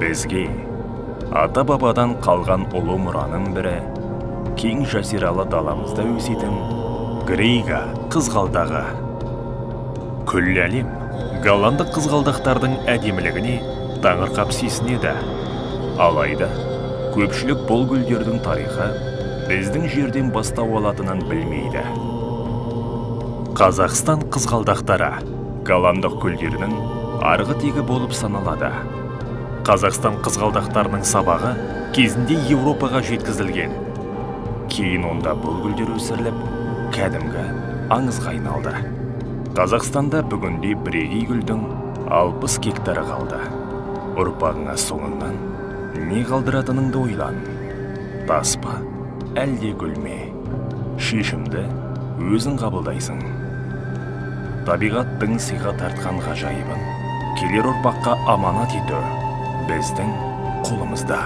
Бізге ата-бабадан қалған ұлы мұраның бірі кең жазиралы даламызда өсетін Грейга қызғалдағы. Күллі әлем голландық қызғалдақтардың әдемілігіне таңырқап сүйсінеді. Алайда көпшілік бұл гүлдердің тарихы біздің жерден бастау алатынын білмейді. Қазақстан қызғалдақтары голландық гүлдерінің арғы тегі болып саналады. Қазақстан қызғалдақтарының сабағы кезінде Еуропаға жеткізілген. Кейін онда бұл гүлдер өсіріліп, кәдімгі аңызға айналды. Қазақстанда бүгінде бірегей гүлдің 60 гектары қалды. Ұрпағыңа соңыңнан не қалдыратыныңды ойлан. Тас па, әлде гүл ме? Шешімді өзің қабылдайсың. Табиғаттың сыйға тартқан ғажайыбын келер ұрпаққа аманат ету біздің қолымызда.